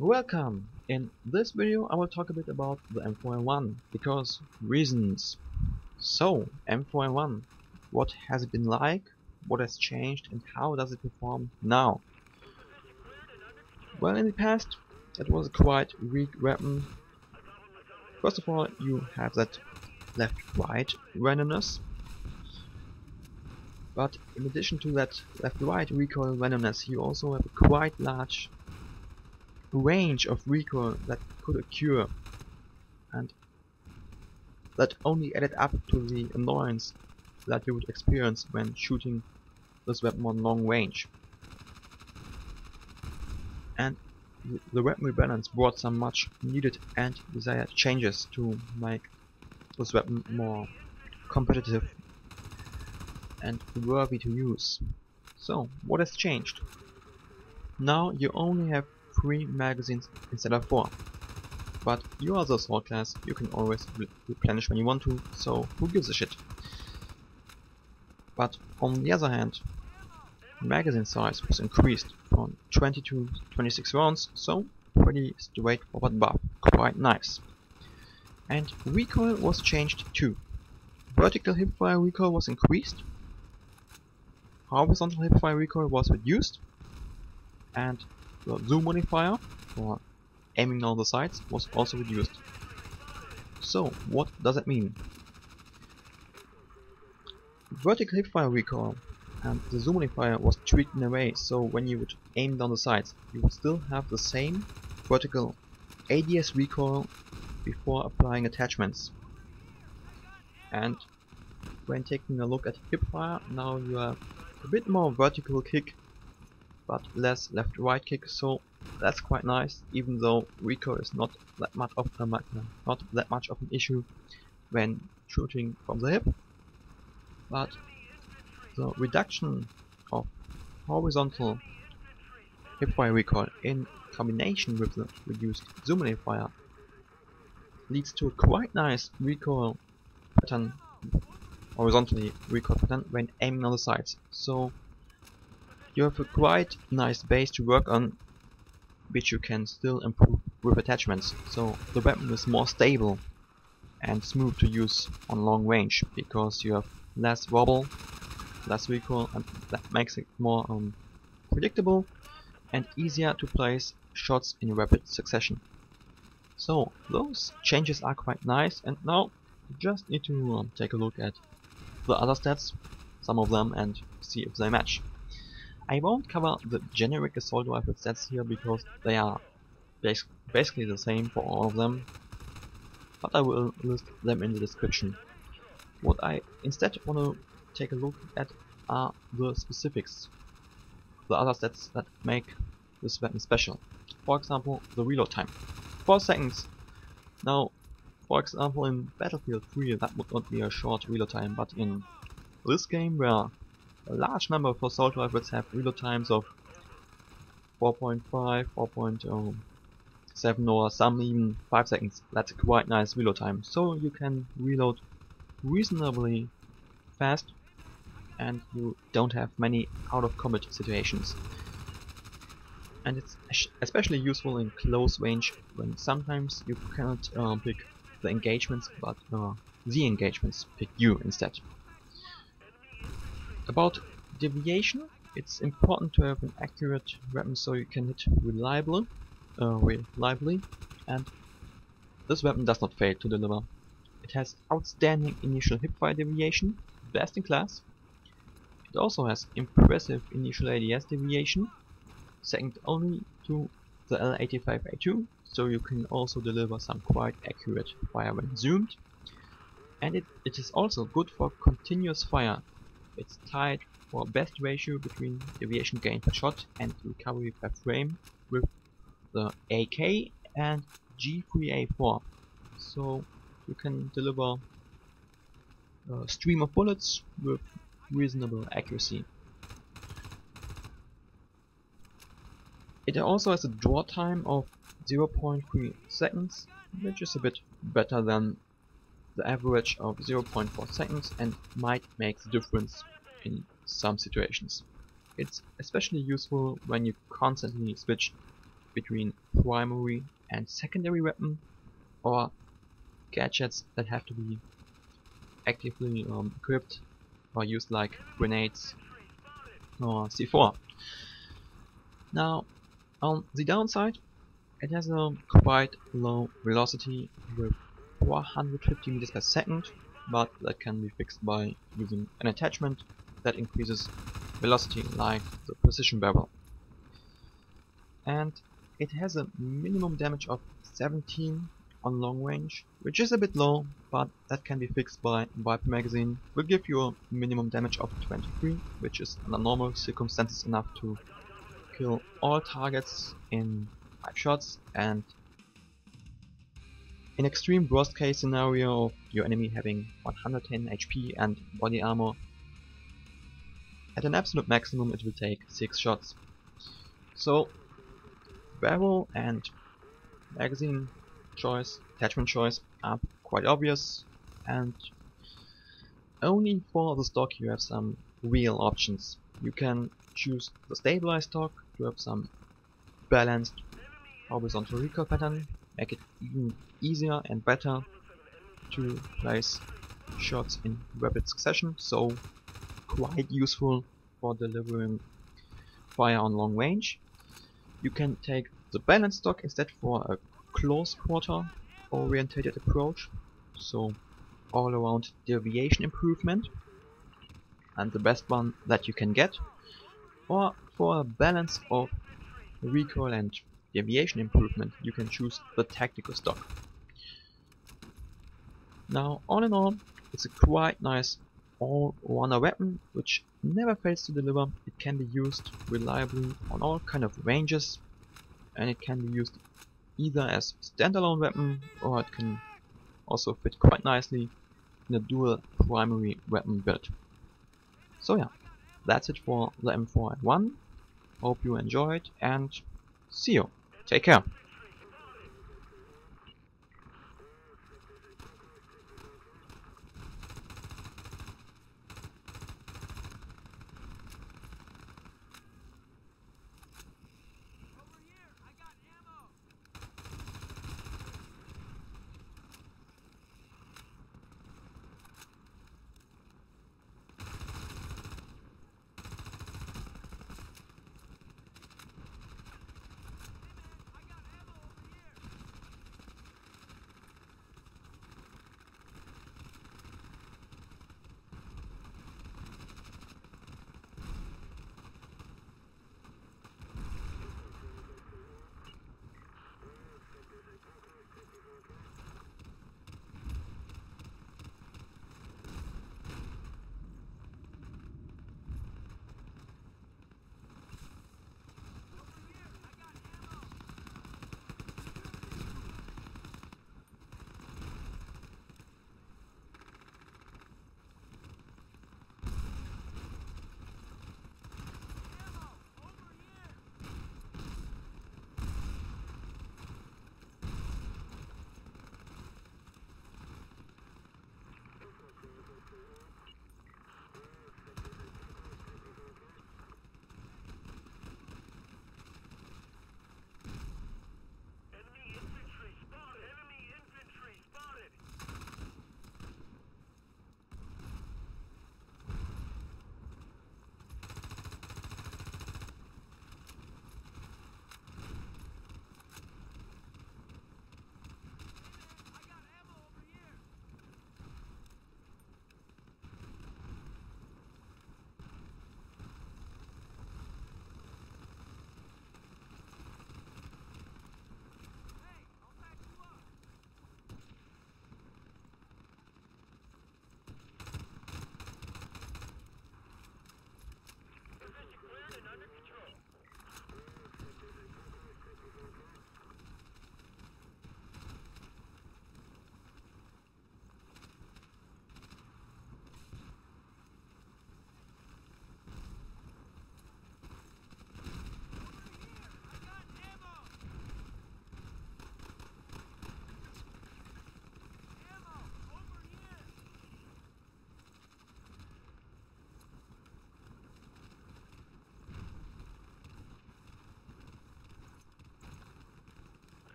Welcome! In this video I will talk a bit about the M4A1 because reasons. So, M4A1, what has it been like, what has changed and how does it perform now? Well, in the past it was a quite weak weapon. First of all, you have that left-right randomness, but in addition to that left-right recoil randomness you also have a quite large range of recoil that could occur, and that only added up to the annoyance that you would experience when shooting this weapon on long range. And the weapon rebalance brought some much needed and desired changes to make this weapon more competitive and worthy to use. So, what has changed? Now you only have 3 magazines instead of 4. But you are the assault class, you can always replenish when you want to, so who gives a shit? But on the other hand, magazine size was increased from 20 to 26 rounds, so pretty straightforward buff, quite nice. And recoil was changed too. Vertical hipfire recoil was increased, horizontal hipfire recoil was reduced, and the zoom modifier for aiming down the sights was also reduced. So what does that mean? Vertical hipfire recoil and the zoom modifier was tweaked in a way so when you would aim down the sights you would still have the same vertical ADS recoil before applying attachments. And when taking a look at Hipfire, now you have a bit more vertical kick but less left-right kick, so that's quite nice, even though recoil is not that much of an issue when shooting from the hip. But the reduction of horizontal hipfire recoil in combination with the reduced zoom modifier leads to a quite nice recoil pattern, horizontally recoil pattern when aiming on the sights. So you have a quite nice base to work on, which you can still improve with attachments. So the weapon is more stable and smooth to use on long range because you have less wobble, less recoil, and that makes it more predictable and easier to place shots in rapid succession. So those changes are quite nice, and now you just need to take a look at the other stats, some of them, and see if they match. I won't cover the generic assault rifle stats here because they are basically the same for all of them, but I will list them in the description. What I instead want to take a look at are the specifics, the other stats that make this weapon special. For example, the reload time. 4 seconds. Now, for example, in Battlefield 3 that would not be a short reload time, but in this game where a large number of assault rifles have reload times of 4.5, 4.7 or some even 5 seconds. That's a quite nice reload time. So you can reload reasonably fast and you don't have many out of combat situations. And it's especially useful in close range when sometimes you cannot pick the engagements, but the engagements pick you instead. About deviation, it's important to have an accurate weapon so you can hit reliably, and this weapon does not fail to deliver. It has outstanding initial hipfire deviation, best in class. It also has impressive initial ADS deviation, second only to the L85A2, so you can also deliver some quite accurate fire when zoomed. And it is also good for continuous fire. It's tied for best ratio between deviation gain per shot and recovery per frame with the AK and G3A4. So you can deliver a stream of bullets with reasonable accuracy. It also has a draw time of 0.3 seconds, which is a bit better than the average of 0.4 seconds and might make the difference in some situations. It's especially useful when you constantly switch between primary and secondary weapon, or gadgets that have to be actively equipped or used like grenades or C4. Now, on the downside, it has a quite low velocity with 450 meters per second, but that can be fixed by using an attachment that increases velocity like the precision barrel. And it has a minimum damage of 17 on long range, which is a bit low, but that can be fixed by Viper magazine. Will give you a minimum damage of 23, which is under normal circumstances enough to kill all targets in 5 shots, and in extreme worst case scenario of your enemy having 110 HP and body armor, at an absolute maximum it will take 6 shots. So barrel and magazine choice, attachment choice are quite obvious, and only for the stock you have some real options. You can choose the stabilized stock to have some balanced horizontal recoil pattern, make it even easier and better to place shots in rapid succession, so quite useful for delivering fire on long range. You can take the balanced stock instead for a close quarter orientated approach, so all around deviation improvement, and the best one that you can get, or for a balance of recoil and deviation improvement you can choose the tactical stock. Now, all in all, it's a quite nice all-rounder weapon which never fails to deliver. It can be used reliably on all kind of ranges, and it can be used either as standalone weapon, or it can also fit quite nicely in a dual primary weapon build. So yeah, that's it for the M4A1. Hope you enjoyed, and see you. Take care.